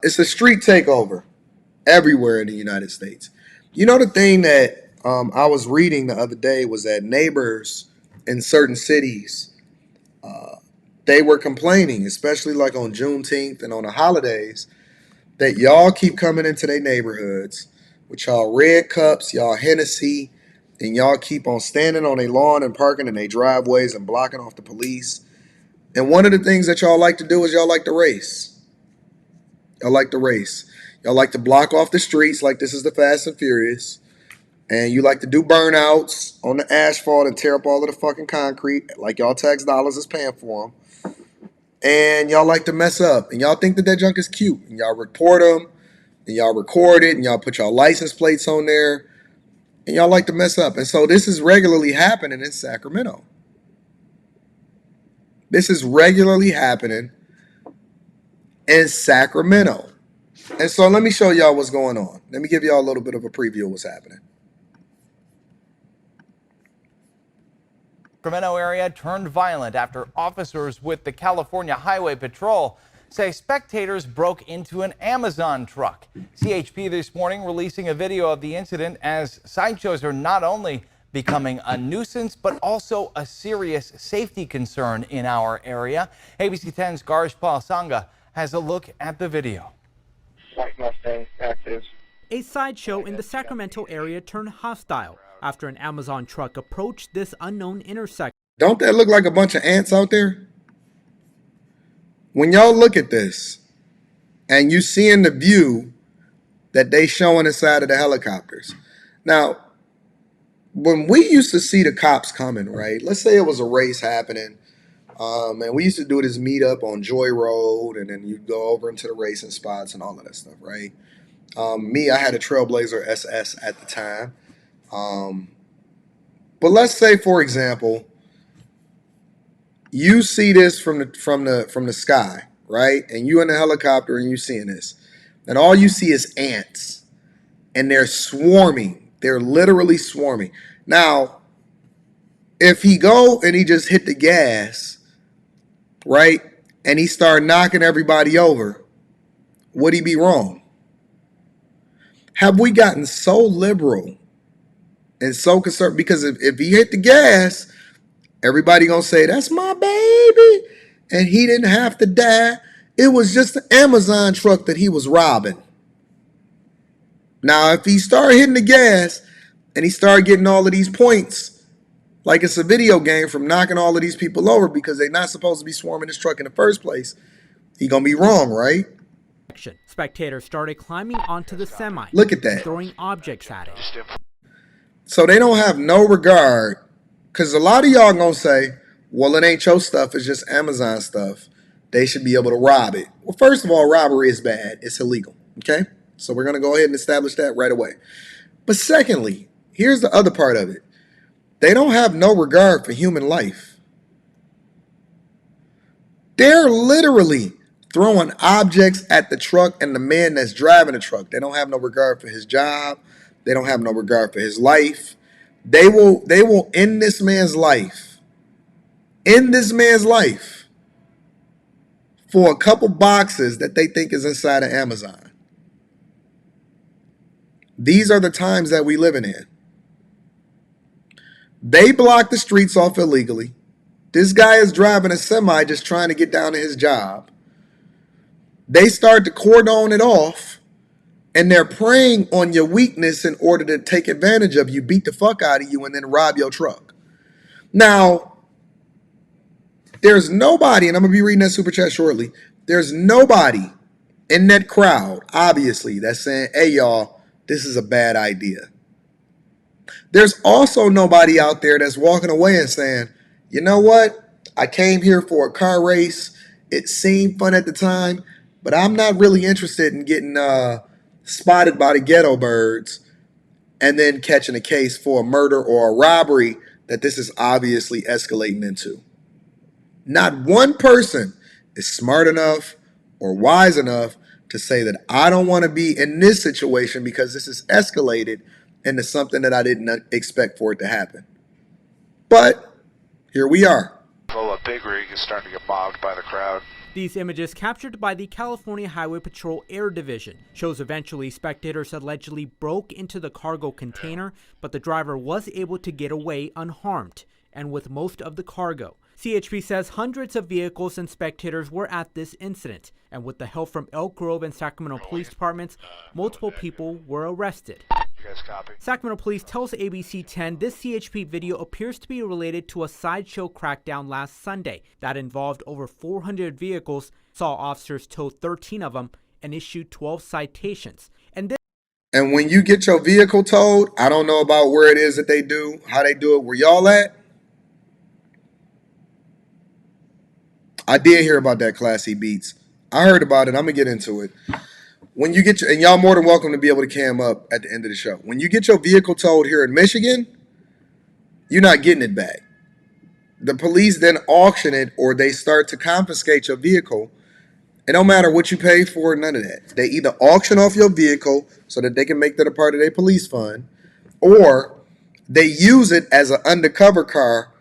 It's a street takeover everywhere in the United States. You know, the thing that I was reading the other day was that neighbors in certain cities, they were complaining, especially like on Juneteenth and on the holidays, that y'all keep coming into their neighborhoods with y'all red cups, y'all Hennessy, and y'all keep on standing on their lawn and parking in their driveways and blocking off the police. And one of the things that y'all like to do is y'all like to race. Y'all like to race. Y'all like to block off the streets like this is the Fast and Furious. And you like to do burnouts on the asphalt and tear up all of the fucking concrete like y'all tax dollars is paying for them. And y'all like to mess up. And y'all think that junk is cute. And y'all report them. And y'all record it. And y'all put y'all license plates on there. And y'all like to mess up. And so this is regularly happening in Sacramento. This is regularly happening in Sacramento. And so let me show y'all what's going on. Let me give y'all a little bit of a preview of what's happening. Sacramento area turned violent after officers with the California Highway Patrol say spectators broke into an Amazon truck. CHP this morning releasing a video of the incident as sideshows are not only becoming a nuisance, but also a serious safety concern in our area. ABC 10's Garjpal Sangha has a look at the video. White Mustang active. A sideshow in the Sacramento area turned hostile after an Amazon truck approached this unknown intersection. Don't that look like a bunch of ants out there? When y'all look at this and you see in the view that they showing inside of the helicopters. Now, when we used to see the cops coming, right? Let's say it was a race happening. And we used to do this meetup on Joy Road, and then you'd go over into the racing spots and all of that stuff, right? I had a Trailblazer SS at the time. But let's say, for example, you see this from the sky, right? And you in a helicopter and you seeing this, and all you see is ants, and they're swarming. They're literally swarming. Now, if he go and he just hit the gas, right, and he start knocking everybody over, would he be wrong? Have we gotten so liberal and so concerned? Because if he hit the gas, everybody gonna say, that's my baby, and he didn't have to die. It was just an Amazon truck that he was robbing. Now, if he started hitting the gas and he started getting all of these points, like it's a video game from knocking all of these people over because they're not supposed to be swarming this truck in the first place, he gonna be wrong, right? Spectators started climbing onto the semi. Look at that. Throwing objects at it. So they don't have no regard, because a lot of y'all gonna say, well, it ain't your stuff, it's just Amazon stuff. They should be able to rob it. Well, first of all, robbery is bad. It's illegal, okay? So we're gonna go ahead and establish that right away. But secondly, here's the other part of it. They don't have no regard for human life. They're literally throwing objects at the truck and the man that's driving the truck. They don't have no regard for his job. They don't have no regard for his life. They will end this man's life. End this man's life for a couple boxes that they think is inside of Amazon. These are the times that we living in. They block the streets off illegally. This guy is driving a semi just trying to get down to his job. They start to cordon it off, and they're preying on your weakness in order to take advantage of you, beat the fuck out of you, and then rob your truck. Now, there's nobody, and I'm going to be reading that super chat shortly, there's nobody in that crowd, obviously, that's saying, hey, y'all, this is a bad idea. There's also nobody out there that's walking away and saying, you know what? I came here for a car race. It seemed fun at the time, but I'm not really interested in getting spotted by the ghetto birds and then catching a case for a murder or a robbery that this is obviously escalating into. Not one person is smart enough or wise enough to say that I don't want to be in this situation because this is escalated into something that I didn't expect for it to happen. But here we are. A big rig is starting to get mobbed by the crowd. These images, captured by the California Highway Patrol Air Division, shows eventually spectators allegedly broke into the cargo container, but the driver was able to get away unharmed, and with most of the cargo. CHP says hundreds of vehicles and spectators were at this incident, and with the help from Elk Grove and Sacramento police departments, multiple people were arrested. Sacramento police tells ABC 10 this CHP video appears to be related to a sideshow crackdown last Sunday that involved over 400 vehicles, saw officers tow 13 of them, and issued 12 citations. And when you get your vehicle towed, I don't know about where it is that they do, how they do it, where y'all at. I did hear about that Classy Beats. I heard about it. I'm going to get into it. When you get and y'all more than welcome to be able to cam up at the end of the show. When you get your vehicle towed here in Michigan, you're not getting it back. The police then auction it, or they start to confiscate your vehicle. It don't matter what you pay for, none of that. They either auction off your vehicle so that they can make that a part of their police fund, or they use it as an undercover car,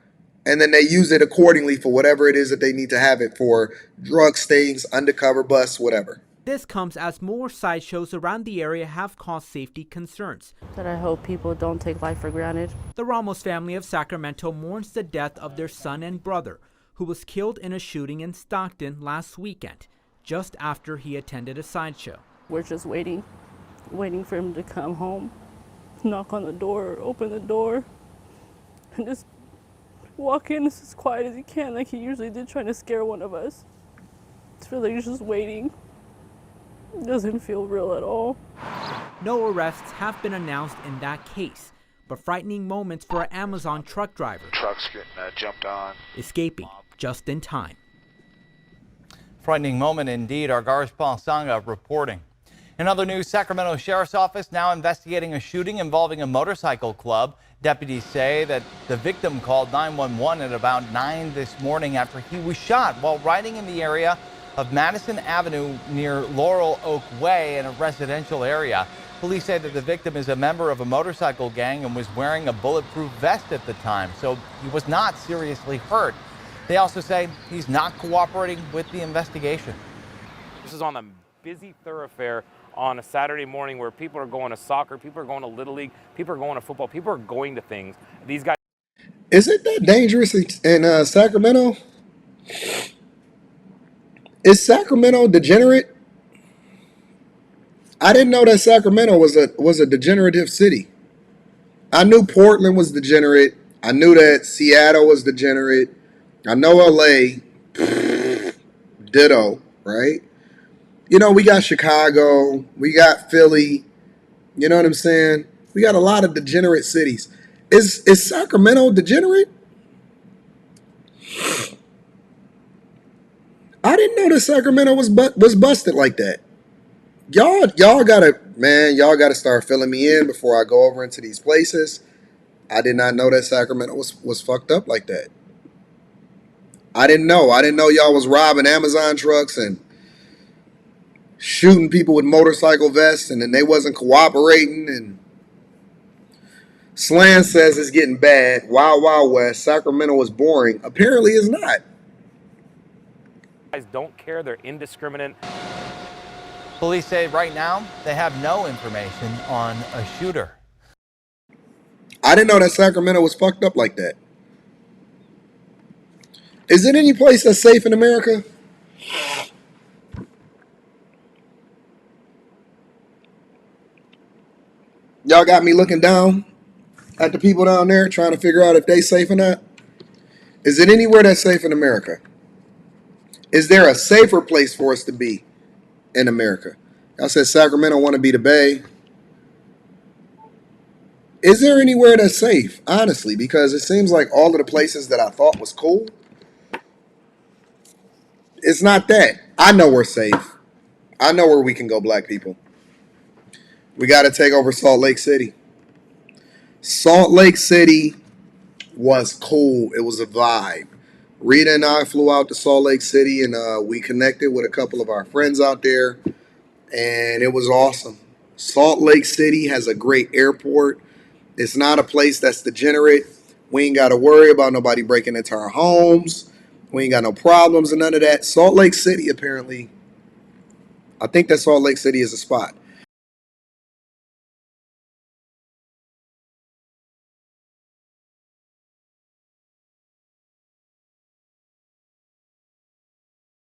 and then they use it accordingly for whatever it is that they need to have it for: drug stings, undercover bus, whatever. This comes as more sideshows around the area have caused safety concerns. That I hope people don't take life for granted. The Ramos family of Sacramento mourns the death of their son and brother, who was killed in a shooting in Stockton last weekend, just after he attended a sideshow. We're just waiting for him to come home, knock on the door, open the door, and just walk in as quiet as he can, like he usually did, trying to scare one of us. It's really just waiting. It doesn't feel real at all. No arrests have been announced in that case, but frightening moments for an Amazon truck driver. Trucks getting jumped on. Escaping just in time. Frightening moment indeed. Our Garsh Sangha reporting. In other news, Sacramento Sheriff's Office now investigating a shooting involving a motorcycle club. Deputies say that the victim called 911 at about 9 this morning after he was shot while riding in the area of Madison Avenue near Laurel Oak Way in a residential area. Police say that the victim is a member of a motorcycle gang and was wearing a bulletproof vest at the time, so he was not seriously hurt. They also say he's not cooperating with the investigation. This is on a busy thoroughfare on a Saturday morning where people are going to soccer, people are going to Little League, people are going to football, people are going to things. These guys. Is it that dangerous in Sacramento? Is Sacramento degenerate? I didn't know that Sacramento was a degenerative city. I knew Portland was degenerate. I knew that Seattle was degenerate. I know LA, ditto, right? You know, we got Chicago, we got Philly. You know what I'm saying? We got a lot of degenerate cities. Is Sacramento degenerate? I didn't know that Sacramento was busted like that. Y'all gotta start filling me in before I go over into these places. I did not know that Sacramento was fucked up like that. I didn't know y'all was robbing Amazon trucks and shooting people with motorcycle vests, and then they wasn't cooperating. And Slan says it's getting bad. Wild Wild West. Sacramento was boring. Apparently it's not. Guys don't care, they're indiscriminate. Police say right now they have no information on a shooter. I didn't know that Sacramento was fucked up like that. Is it any place that's safe in America? Y'all got me looking down at the people down there trying to figure out if they safe or not. Is it anywhere that's safe in America? Is there a safer place for us to be in America? Y'all said Sacramento want to be the Bay. Is there anywhere that's safe, honestly? Because it seems like all of the places that I thought was cool, it's not that. I know we're safe. I know where we can go, black people. We got to take over Salt Lake City. Salt Lake City was cool. It was a vibe. Rita and I flew out to Salt Lake City, and we connected with a couple of our friends out there, and it was awesome. Salt Lake City has a great airport. It's not a place that's degenerate. We ain't got to worry about nobody breaking into our homes. We ain't got no problems and none of that. Salt Lake City, apparently, I think that Salt Lake City is a spot.